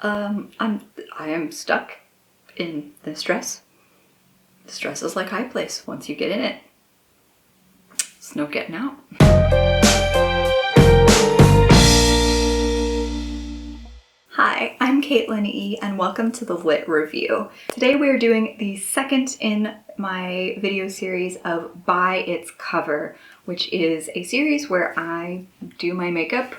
I am stuck in this dress. This dress is like high place once you get in it. There's no getting out. Hi, I'm Caitlin E, and welcome to the Lit Review. Today we are doing the second in my video series of By Its Cover, which is a series where I do my makeup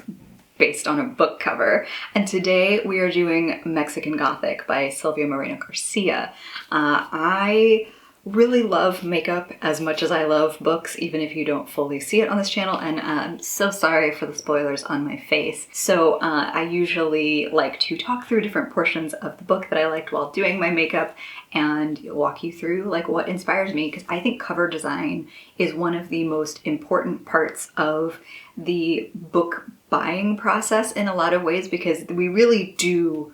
based on a book cover. And today we are doing Mexican Gothic by Silvia Moreno Garcia. I really love makeup as much as I love books, even if you don't fully see it on this channel, and I'm so sorry for the spoilers on my face. So I usually like to talk through different portions of the book that I liked while doing my makeup and walk you through like what inspires me, because I think cover design is one of the most important parts of the book buying process in a lot of ways, because we really do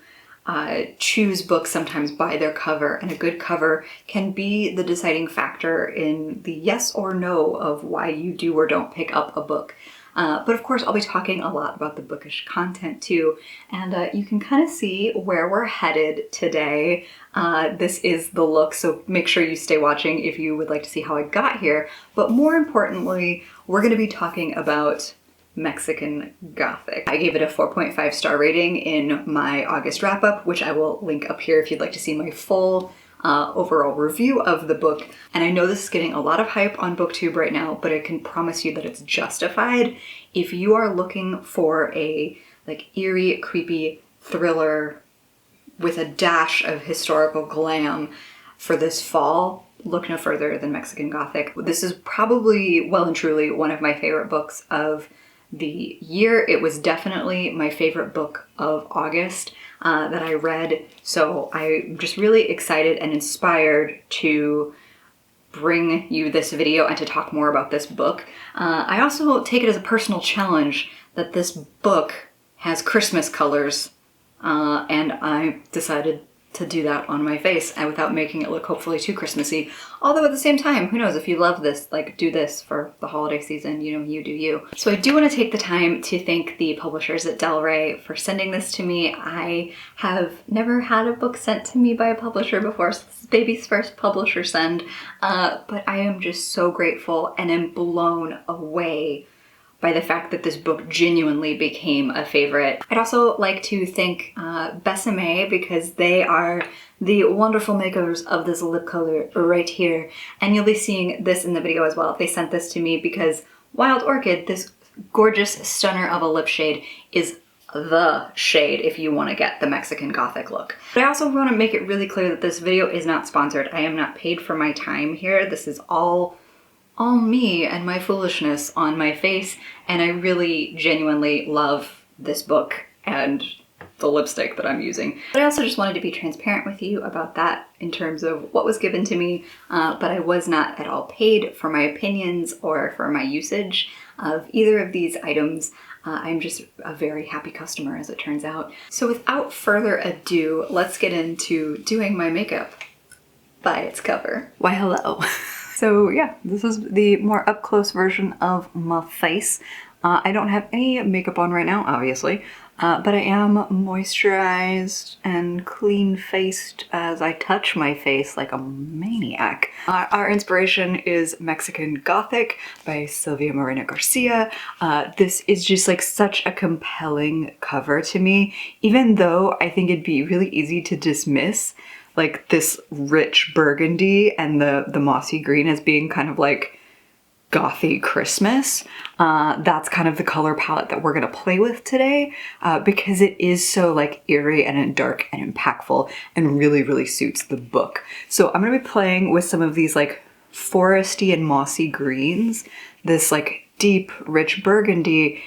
choose books sometimes by their cover, and a good cover can be the deciding factor in the yes or no of why you do or don't pick up a book. But of course I'll be talking a lot about the bookish content too, and you can kind of see where we're headed today. This is the look, so make sure you stay watching if you would like to see how I got here. But more importantly, we're going to be talking about Mexican Gothic. I gave it a 4.5 star rating in my August wrap-up, which I will link up here if you'd like to see my full overall review of the book. And I know this is getting a lot of hype on BookTube right now, but I can promise you that it's justified. If you are looking for a like eerie, creepy thriller with a dash of historical glam for this fall, look no further than Mexican Gothic. This is probably well and truly one of my favorite books of the year. It was definitely my favorite book of August that I read, so I'm just really excited and inspired to bring you this video and to talk more about this book. I also take it as a personal challenge that this book has Christmas colors, and I decided to do that on my face and without making it look hopefully too Christmassy. Although at the same time, who knows, if you love this, like do this for the holiday season, you know, you do you. So I do want to take the time to thank the publishers at Del Rey for sending this to me. I have never had a book sent to me by a publisher before, so this is baby's first publisher send, but I am just so grateful and am blown away by the fact that this book genuinely became a favorite. I'd also like to thank Besame, because they are the wonderful makers of this lip color right here. And you'll be seeing this in the video as well. They sent this to me because Wild Orchid, this gorgeous stunner of a lip shade, is the shade if you want to get the Mexican Gothic look. But I also want to make it really clear that this video is not sponsored. I am not paid for my time here. This is all me and my foolishness on my face, and I really genuinely love this book and the lipstick that I'm using. But I also just wanted to be transparent with you about that in terms of what was given to me, but I was not at all paid for my opinions or for my usage of either of these items. I'm just a very happy customer, as it turns out. So without further ado, let's get into doing my makeup by its cover. Why hello. So yeah, this is the more up-close version of my face. I don't have any makeup on right now, obviously, but I am moisturized and clean-faced as I touch my face like a maniac. Our inspiration is Mexican Gothic by Silvia Moreno Garcia. This is just like such a compelling cover to me, even though I think it'd be really easy to dismiss like this rich burgundy and the mossy green as being kind of like gothy Christmas. That's kind of the color palette that we're gonna play with today, because it is so like eerie and dark and impactful and really, really suits the book. So I'm gonna be playing with some of these like foresty and mossy greens, this like deep, rich burgundy,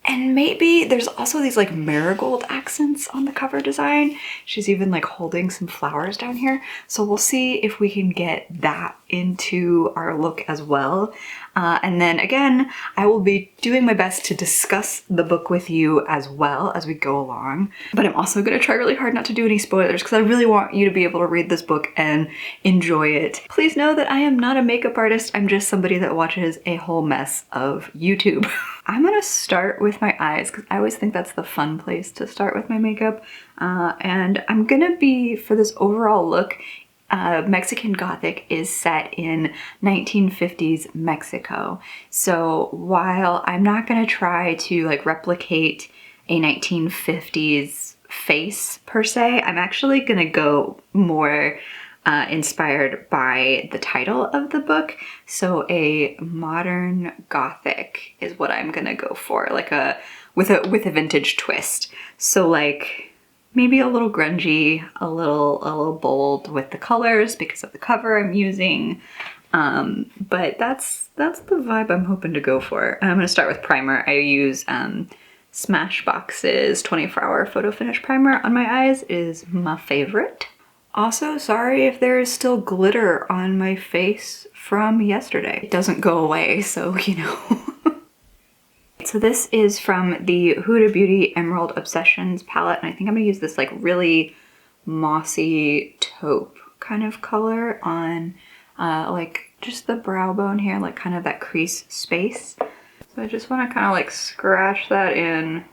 and maybe there's also these like marigold accents on the cover design. She's even like holding some flowers down here. So we'll see if we can get that into our look as well. And then again, I will be doing my best to discuss the book with you as well as we go along. But I'm also gonna try really hard not to do any spoilers because I really want you to be able to read this book and enjoy it. Please know that I am not a makeup artist. I'm just somebody that watches a whole mess of YouTube. I'm gonna start with my eyes because I always think that's the fun place to start with my makeup. And I'm gonna be, for this overall look, Mexican Gothic is set in 1950s Mexico. So while I'm not gonna try to like replicate a 1950s face per se, I'm actually gonna go more inspired by the title of the book. So a modern Gothic is what I'm gonna go for, like with a vintage twist. So like maybe a little grungy, a little bold with the colors because of the cover I'm using. But that's the vibe I'm hoping to go for. I'm gonna start with primer. I use Smashbox's 24-hour photo finish primer on my eyes. It is my favorite. Also, sorry if there is still glitter on my face from yesterday. It doesn't go away, so you know. So this is from the Huda Beauty Emerald Obsessions palette, and I think I'm gonna use this like really mossy taupe kind of color on like just the brow bone here, like kind of that crease space. So I just wanna kind of like scratch that in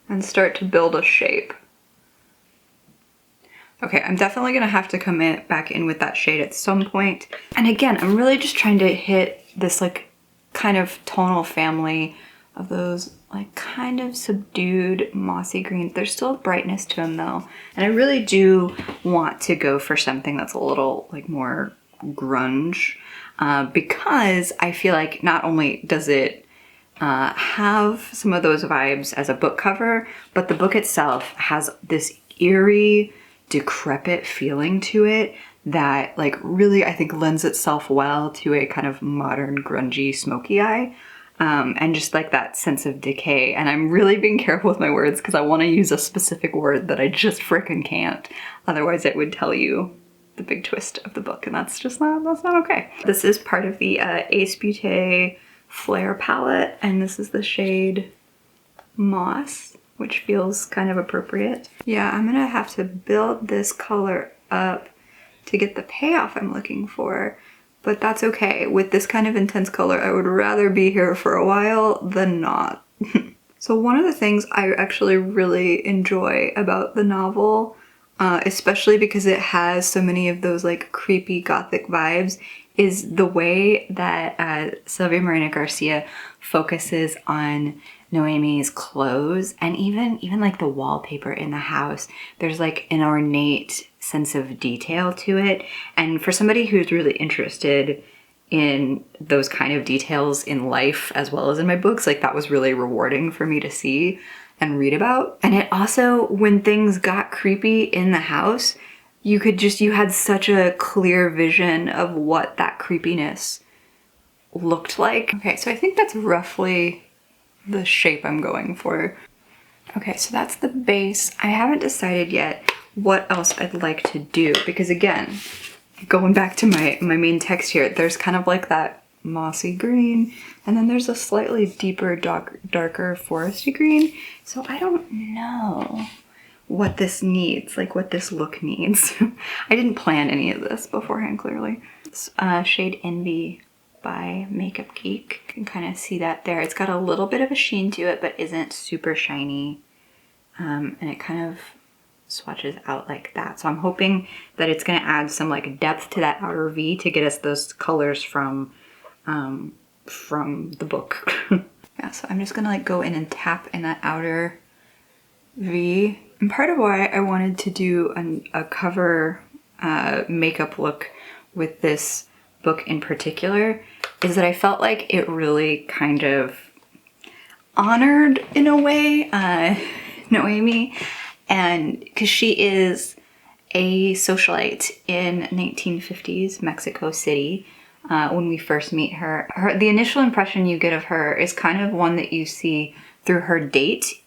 and start to build a shape. Okay, I'm definitely gonna have to come back in with that shade at some point. And again, I'm really just trying to hit this like kind of tonal family of those like kind of subdued mossy greens. There's still brightness to them though. And I really do want to go for something that's a little like more grunge because I feel like not only does it have some of those vibes as a book cover, but the book itself has this eerie, decrepit feeling to it that like really I think lends itself well to a kind of modern grungy smoky eye, and just like that sense of decay. And I'm really being careful with my words because I want to use a specific word that I just frickin' can't, otherwise it would tell you the big twist of the book, and that's not okay. This is part of the Ace Beauté Flare palette, and this is the shade Moss, which feels kind of appropriate. Yeah, I'm gonna have to build this color up to get the payoff I'm looking for, but that's okay. With this kind of intense color, I would rather be here for a while than not. So one of the things I actually really enjoy about the novel, especially because it has so many of those like creepy Gothic vibes, is the way that Sylvia Moreno Garcia focuses on Noemi's clothes, and even like the wallpaper in the house. There's like an ornate sense of detail to it, and for somebody who's really interested in those kind of details in life as well as in my books, like that was really rewarding for me to see and read about. And it also, when things got creepy in the house, you had such a clear vision of what that creepiness looked like. Okay, so I think that's roughly the shape I'm going for. Okay, so that's the base. I haven't decided yet what else I'd like to do, because again, going back to my main text here, there's kind of like that mossy green, and then there's a slightly deeper, darker foresty green. So I don't know what this needs, like what this look needs. I didn't plan any of this beforehand, clearly. It's, shade Envy by Makeup Geek. You can kind of see that there. It's got a little bit of a sheen to it, but isn't super shiny. And it kind of swatches out like that. So I'm hoping that it's gonna add some like depth to that outer V to get us those colors from the book. Yeah, so I'm just gonna like go in and tap in that outer V. And part of why I wanted to do a cover makeup look with this book in particular is that I felt like it really kind of honored, in a way, Noemi, and because she is a socialite in 1950s Mexico City. When we first meet her, the initial impression you get of her is kind of one that you see through her date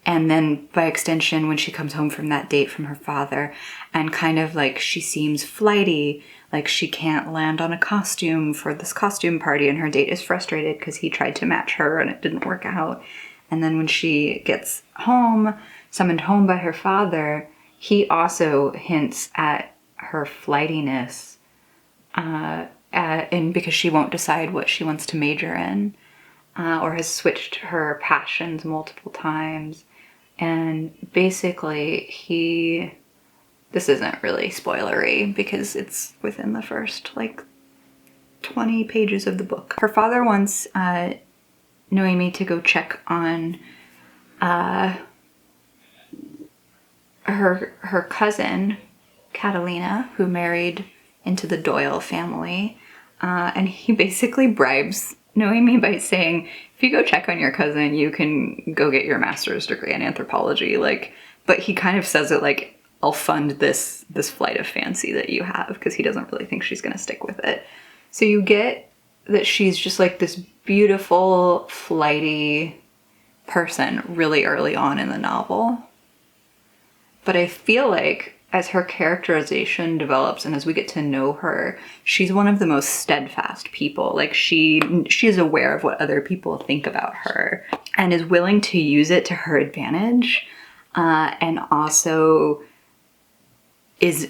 And then by extension, when she comes home from that date from her father, and kind of like she seems flighty, like she can't land on a costume for this costume party, and her date is frustrated because he tried to match her and it didn't work out. And then when she gets home, summoned home by her father, he also hints at her flightiness, and because she won't decide what she wants to major in, or has switched her passions multiple times. And basically this isn't really spoilery because it's within the first like 20 pages of the book. Her father wants Noemi to go check on her cousin Catalina, who married into the Doyle family, and he basically bribes Noemi by saying, if you go check on your cousin, you can go get your master's degree in anthropology. Like, but he kind of says it like, I'll fund this flight of fancy that you have, because he doesn't really think she's gonna stick with it. So you get that she's just like this beautiful, flighty person really early on in the novel. But I feel like as her characterization develops and as we get to know her, she's one of the most steadfast people. Like she is aware of what other people think about her and is willing to use it to her advantage. And also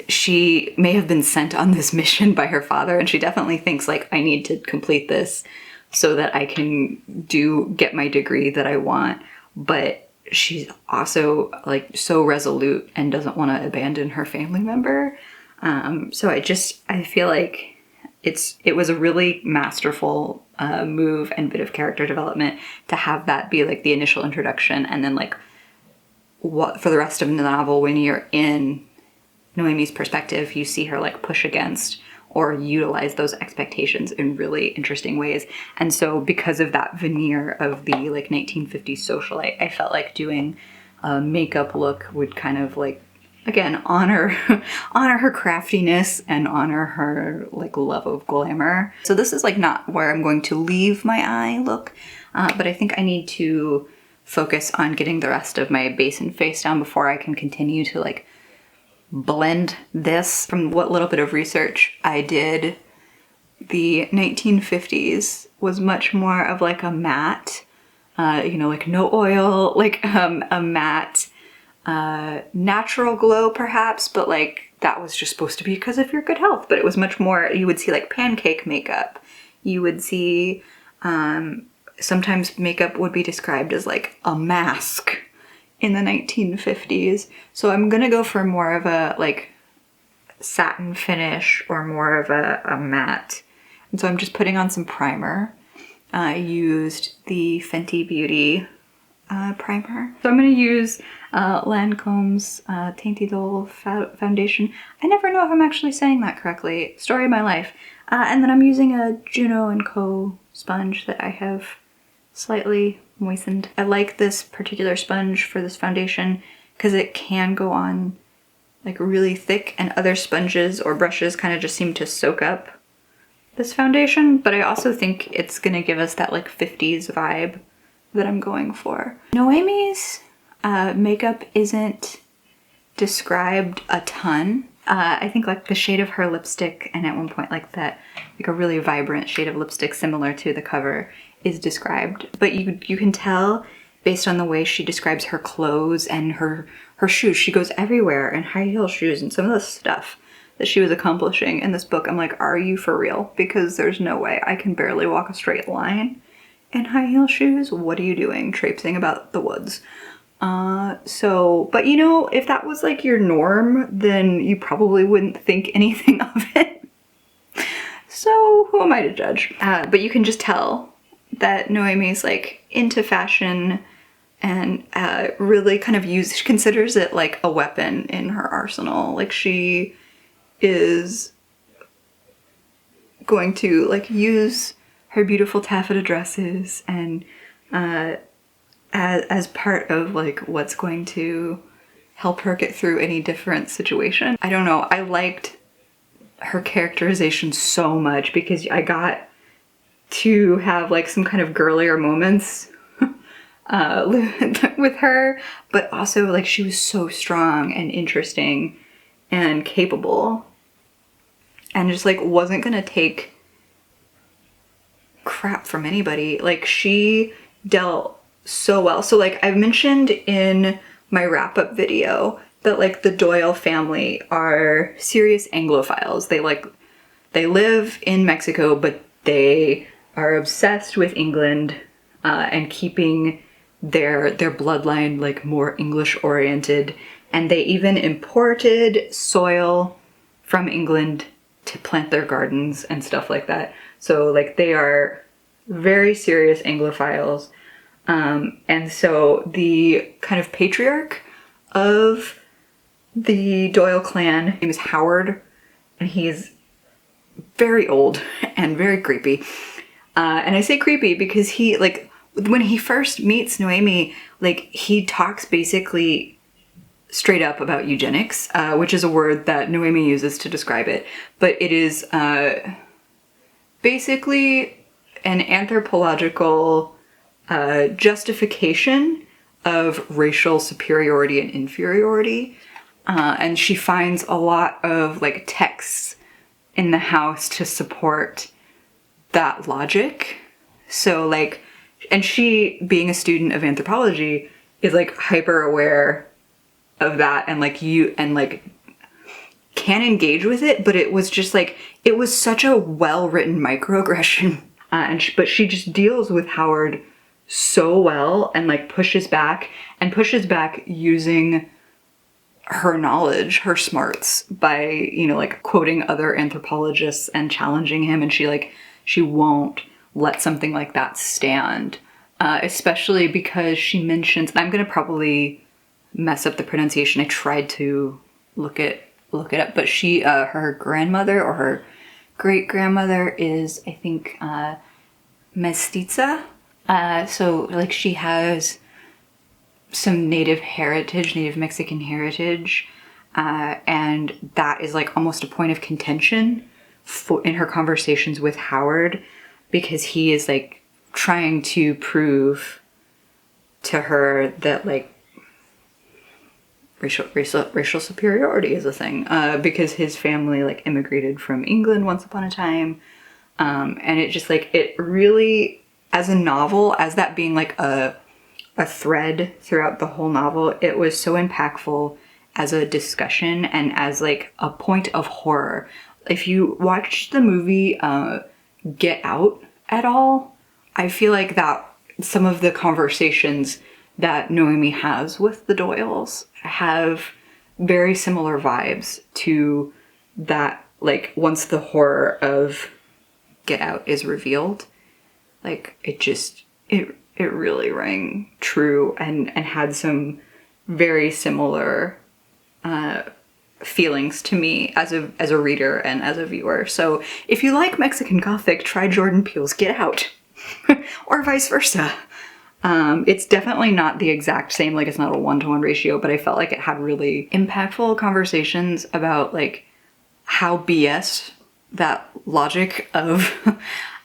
she may have been sent on this mission by her father, and she definitely thinks like, I need to complete this so that I can get my degree that I want. But she's also like so resolute and doesn't want to abandon her family member. So I feel like it was a really masterful move and bit of character development to have that be like the initial introduction, and then like what for the rest of the novel, when you're in Noemi's perspective, you see her like push against or utilize those expectations in really interesting ways. And so because of that veneer of the like 1950s socialite, I felt like doing a makeup look would kind of like, again, honor her craftiness and honor her like love of glamour. So this is like not where I'm going to leave my eye look, but I think I need to focus on getting the rest of my base and face down before I can continue to like blend this. From what little bit of research I did, the 1950s was much more of like a matte, like no oil, like a matte, natural glow perhaps, but like that was just supposed to be because of your good health. But it was much more, you would see like pancake makeup. You would see, sometimes makeup would be described as like a mask in the 1950s. So I'm gonna go for more of a like satin finish or more of a matte. And so I'm just putting on some primer. I used the Fenty Beauty primer. So I'm gonna use Lancome's Tainty Doll foundation. I never know if I'm actually saying that correctly. Story of my life. And then I'm using a Juno & Co. sponge that I have slightly moistened. I like this particular sponge for this foundation because it can go on like really thick, and other sponges or brushes kind of just seem to soak up this foundation. But I also think it's gonna give us that like 50s vibe that I'm going for. Noemi's makeup isn't described a ton. I think like the shade of her lipstick, and at one point like that, like a really vibrant shade of lipstick similar to the cover, is described. But you can tell based on the way she describes her clothes and her shoes. She goes everywhere in high heel shoes, and some of the stuff that she was accomplishing in this book, I'm like, are you for real? Because there's no way. I can barely walk a straight line in high heel shoes. What are you doing traipsing about the woods? But if that was like your norm, then you probably wouldn't think anything of it. So who am I to judge? But you can just tell that Noemi's like into fashion and really kind of she considers it like a weapon in her arsenal. Like she is going to like use her beautiful taffeta dresses and as part of like what's going to help her get through any different situation. I don't know, I liked her characterization so much because I got to have like some kind of girlier moments with her, but also like she was so strong and interesting and capable and just like wasn't gonna take crap from anybody. Like she dealt so well. So like I've mentioned in my wrap-up video that like the Doyle family are serious Anglophiles. They live in Mexico, but they are obsessed with England and keeping their bloodline like more English oriented. And they even imported soil from England to plant their gardens and stuff like that. So like they are very serious Anglophiles. And so the kind of patriarch of the Doyle clan, his name is Howard, and he's very old and very creepy. And I say creepy because he, like, when he first meets Noemi, like, he talks basically straight up about eugenics, which is a word that Noemi uses to describe it. But it is basically an anthropological justification of racial superiority and inferiority. And she finds a lot of, like, texts in the house to support that logic. So like, and she, being a student of anthropology, is like hyper aware of that and like can engage with it, but it was just like, it was such a well-written microaggression. But she just deals with Howard so well and like pushes back using her knowledge, her smarts, by, you know, like quoting other anthropologists and challenging him. And she won't let something like that stand, especially because she mentions, I'm gonna probably mess up the pronunciation. I tried to look it up, but she, her grandmother or her great grandmother is, I think, mestiza. So like she has some native Mexican heritage, and that is like almost a point of contention in her conversations with Howard, because he is like trying to prove to her that like racial superiority is a thing, because his family like immigrated from England once upon a time, and it just like, it really, as a novel, as that being like a thread throughout the whole novel, it was so impactful as a discussion and as like a point of horror. If you watched the movie Get Out at all, I feel like that some of the conversations that Noemi has with the Doyles have very similar vibes to that, like once the horror of Get Out is revealed, like it really rang true and had some very similar feelings to me as a reader and as a viewer. So if you like Mexican Gothic, try Jordan Peele's Get Out, or vice versa. It's definitely not the exact same, like it's not a 1-to-1 ratio, but I felt like it had really impactful conversations about like how BS that logic of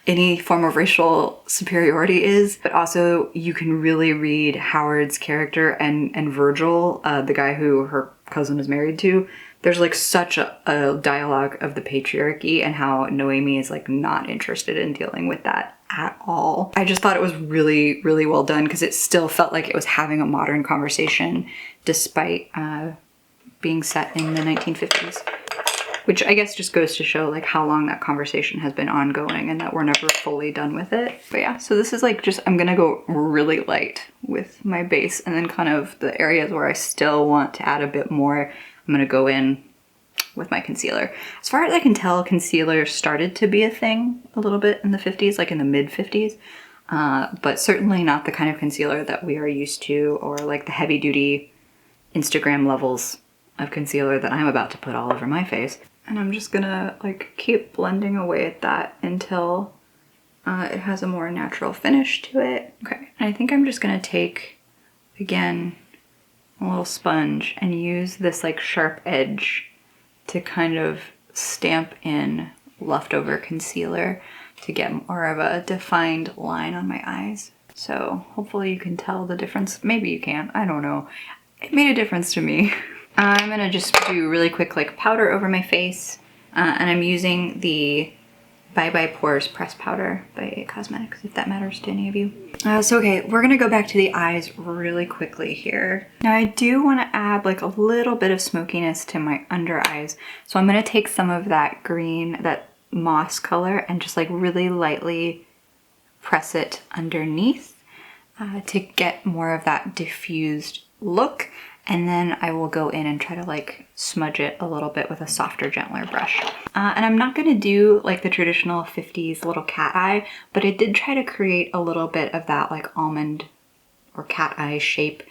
any form of racial superiority is, but also you can really read Howard's character and Virgil, the guy who her cousin is married to. There's like such a dialogue of the patriarchy and how Noemi is like not interested in dealing with that at all. I just thought it was really, really well done because it still felt like it was having a modern conversation despite being set in the 1950s. Which I guess just goes to show like how long that conversation has been ongoing and that we're never fully done with it. But yeah, so this is like just, I'm gonna go really light with my base, and then kind of the areas where I still want to add a bit more, I'm gonna go in with my concealer. As far as I can tell, concealer started to be a thing a little bit in the 50s, like in the mid 50s, but certainly not the kind of concealer that we are used to, or like the heavy duty Instagram levels of concealer that I'm about to put all over my face. And I'm just gonna like keep blending away at that until it has a more natural finish to it. Okay, and I think I'm just gonna take, again, a little sponge and use this like sharp edge to kind of stamp in leftover concealer to get more of a defined line on my eyes. So hopefully you can tell the difference. Maybe you can't, I don't know. It made a difference to me. I'm gonna just do really quick like powder over my face, and I'm using the Bye Bye Pores Press Powder by Cosmetics, if that matters to any of you. So okay, we're gonna go back to the eyes really quickly here. Now I do wanna add like a little bit of smokiness to my under eyes. So I'm gonna take some of that green, that moss color, and just like really lightly press it underneath to get more of that diffused look. And then I will go in and try to like smudge it a little bit with a softer, gentler brush. And I'm not gonna do like the traditional 50s little cat eye, but I did try to create a little bit of that like almond or cat eye shape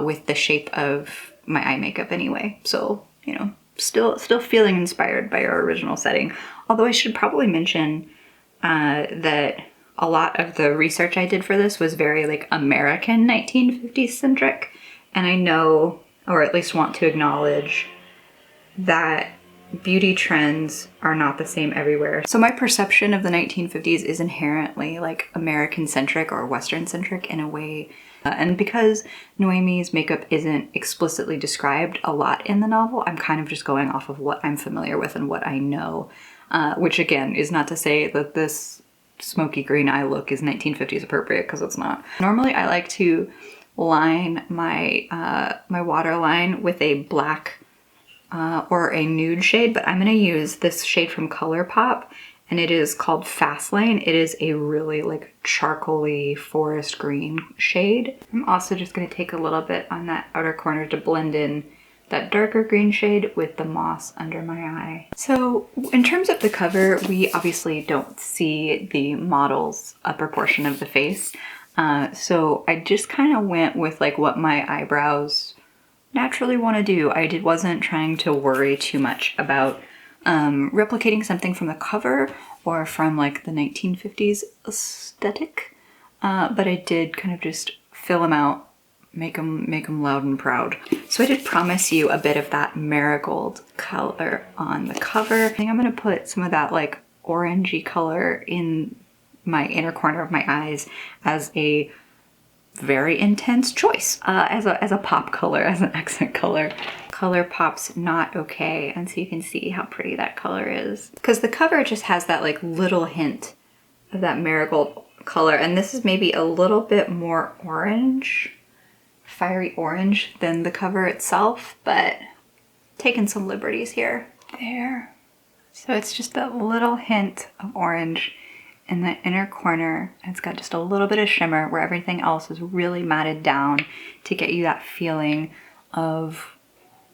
with the shape of my eye makeup anyway. So, you know, still feeling inspired by our original setting. Although I should probably mention that a lot of the research I did for this was very like American 1950s centric. And I know, or at least want to acknowledge, that beauty trends are not the same everywhere. So my perception of the 1950s is inherently like American centric or Western centric in a way. And because Noemi's makeup isn't explicitly described a lot in the novel, I'm kind of just going off of what I'm familiar with and what I know. Which again is not to say that this smoky green eye look is 1950s appropriate, because it's not. Normally I like to line my my waterline with a black or a nude shade, but I'm gonna use this shade from ColourPop, and it is called Fast Lane. It is a really like charcoaly forest green shade. I'm also just gonna take a little bit on that outer corner to blend in that darker green shade with the moss under my eye. So in terms of the cover, we obviously don't see the model's upper portion of the face. So I just kind of went with like what my eyebrows naturally want to do. I wasn't trying to worry too much about replicating something from the cover or from like the 1950s aesthetic, but I did kind of just fill them out, make them loud and proud. So I did promise you a bit of that marigold color on the cover. I think I'm gonna put some of that like orangey color in my inner corner of my eyes as a very intense choice, as a pop color, as an accent color. ColourPop's Not Okay, and so you can see how pretty that color is. Because the cover just has that like little hint of that marigold color, and this is maybe a little bit more orange, fiery orange than the cover itself, but taking some liberties here. There. So it's just that little hint of orange in the inner corner. It's got just a little bit of shimmer where everything else is really matted down to get you that feeling of,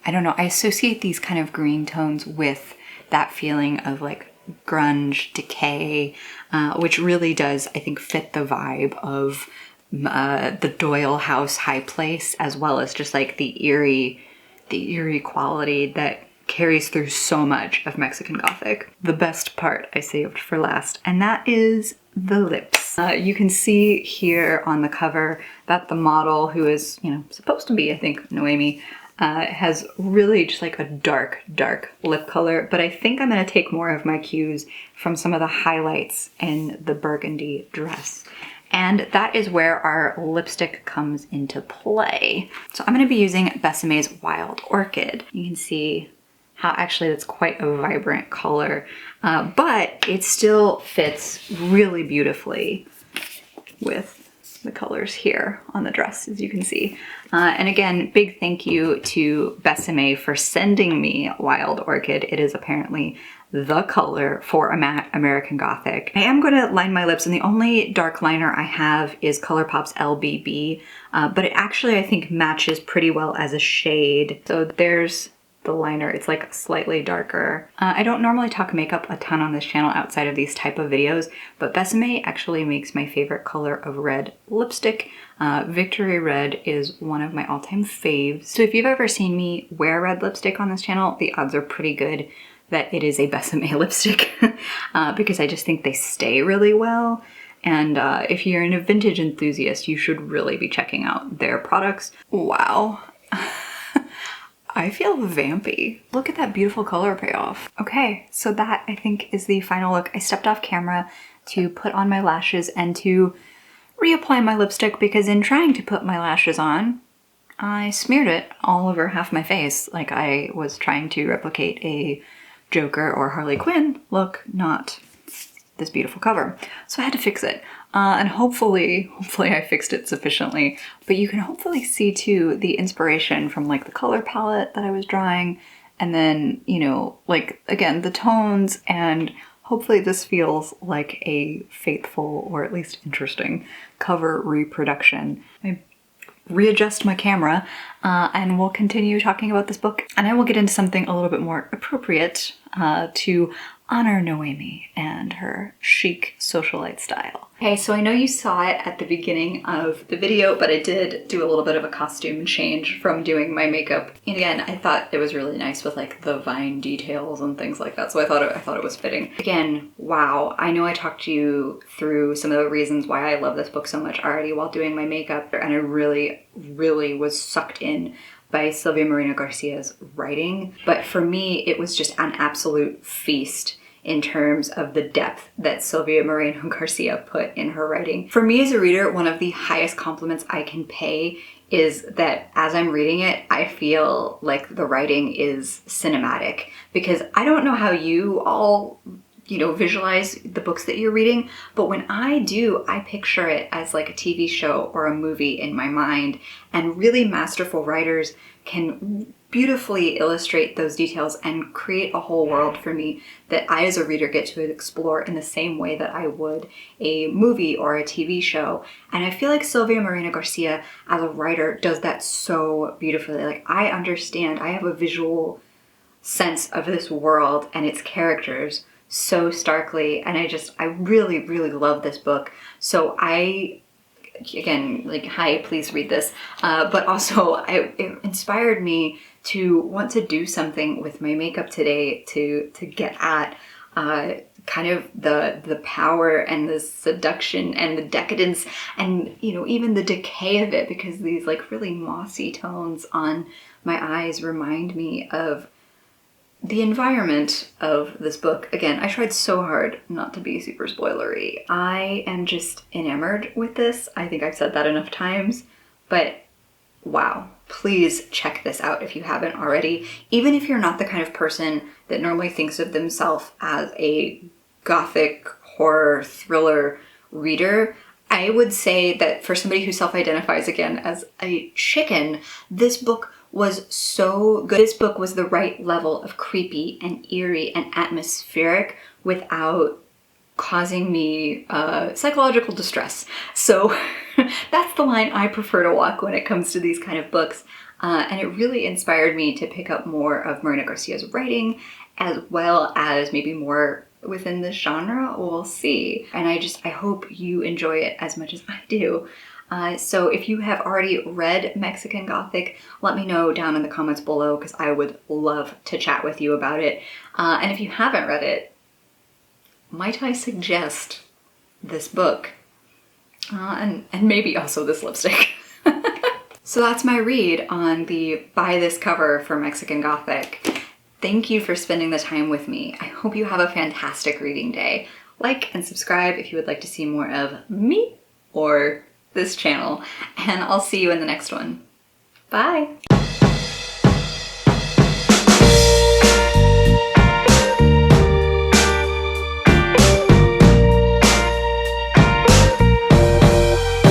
I don't know, I associate these kind of green tones with that feeling of like grunge, decay, which really does, I think, fit the vibe of the Doyle House High Place, as well as just like the eerie quality that carries through so much of Mexican Gothic. The best part I saved for last, and that is the lips. You can see here on the cover that the model, who is, you know, supposed to be, I think, Noemi, has really just like a dark lip color, but I think I'm gonna take more of my cues from some of the highlights in the burgundy dress. And that is where our lipstick comes into play. So I'm gonna be using Besseme's Wild Orchid. You can see how actually that's quite a vibrant color, but it still fits really beautifully with the colors here on the dress, as you can see. And again, big thank you to Besseme for sending me Wild Orchid. It is apparently the color for American Gothic. I am going to line my lips, and the only dark liner I have is ColourPop's LBB, but it actually, I think, matches pretty well as a shade. So there's the liner. It's like slightly darker. I don't normally talk makeup a ton on this channel outside of these type of videos, but Besame actually makes my favorite color of red lipstick. Victory Red is one of my all-time faves. So if you've ever seen me wear red lipstick on this channel, the odds are pretty good that it is a Besame lipstick because I just think they stay really well. And if you're a vintage enthusiast, you should really be checking out their products. Wow. I feel vampy. Look at that beautiful color payoff. Okay, so that I think is the final look. I stepped off camera to put on my lashes and to reapply my lipstick because in trying to put my lashes on, I smeared it all over half my face like I was trying to replicate a Joker or Harley Quinn look, not this beautiful cover. So I had to fix it. And hopefully I fixed it sufficiently, but you can hopefully see too the inspiration from like the color palette that I was drawing, and then, you know, like again, the tones, and hopefully this feels like a faithful or at least interesting cover reproduction. I readjust my camera and we'll continue talking about this book, and I will get into something a little bit more appropriate to honor Noemi and her chic socialite style. Okay, so I know you saw it at the beginning of the video, but I did do a little bit of a costume change from doing my makeup. And again, I thought it was really nice with like the vine details and things like that, so I thought it was fitting. Again, wow, I know I talked to you through some of the reasons why I love this book so much already while doing my makeup, and I really was sucked in by Silvia Moreno Garcia's writing. But for me, it was just an absolute feast in terms of the depth that Silvia Moreno Garcia put in her writing. For me as a reader, one of the highest compliments I can pay is that as I'm reading it, I feel like the writing is cinematic, because I don't know how you all, you know, visualize the books that you're reading, but when I do, I picture it as like a TV show or a movie in my mind, and really masterful writers can beautifully illustrate those details and create a whole world for me that I as a reader get to explore in the same way that I would a movie or a TV show. And I feel like Silvia Moreno Garcia as a writer does that so beautifully. Like, I understand, I have a visual sense of this world and its characters so starkly, and I really love this book. So again, like, hi, please read this. But also, it inspired me to want to do something with my makeup today to get at kind of the power and the seduction and the decadence and, you know, even the decay of it, because these like really mossy tones on my eyes remind me of the environment of this book. Again, I tried so hard not to be super spoilery. I am just enamored with this. I think I've said that enough times, but wow, please check this out if you haven't already. Even if you're not the kind of person that normally thinks of themselves as a gothic horror thriller reader, I would say that for somebody who self-identifies again as a chicken, this book was so good. This book was the right level of creepy and eerie and atmospheric without causing me psychological distress. So that's the line I prefer to walk when it comes to these kind of books. And it really inspired me to pick up more of Moreno Garcia's writing, as well as maybe more within this genre. We'll see. And I hope you enjoy it as much as I do. So if you have already read Mexican Gothic, let me know down in the comments below, because I would love to chat with you about it. And if you haven't read it, might I suggest this book? And maybe also this lipstick. So that's my read on the Buy This cover for Mexican Gothic. Thank you for spending the time with me. I hope you have a fantastic reading day. Like and subscribe if you would like to see more of me or this channel, and I'll see you in the next one. Bye!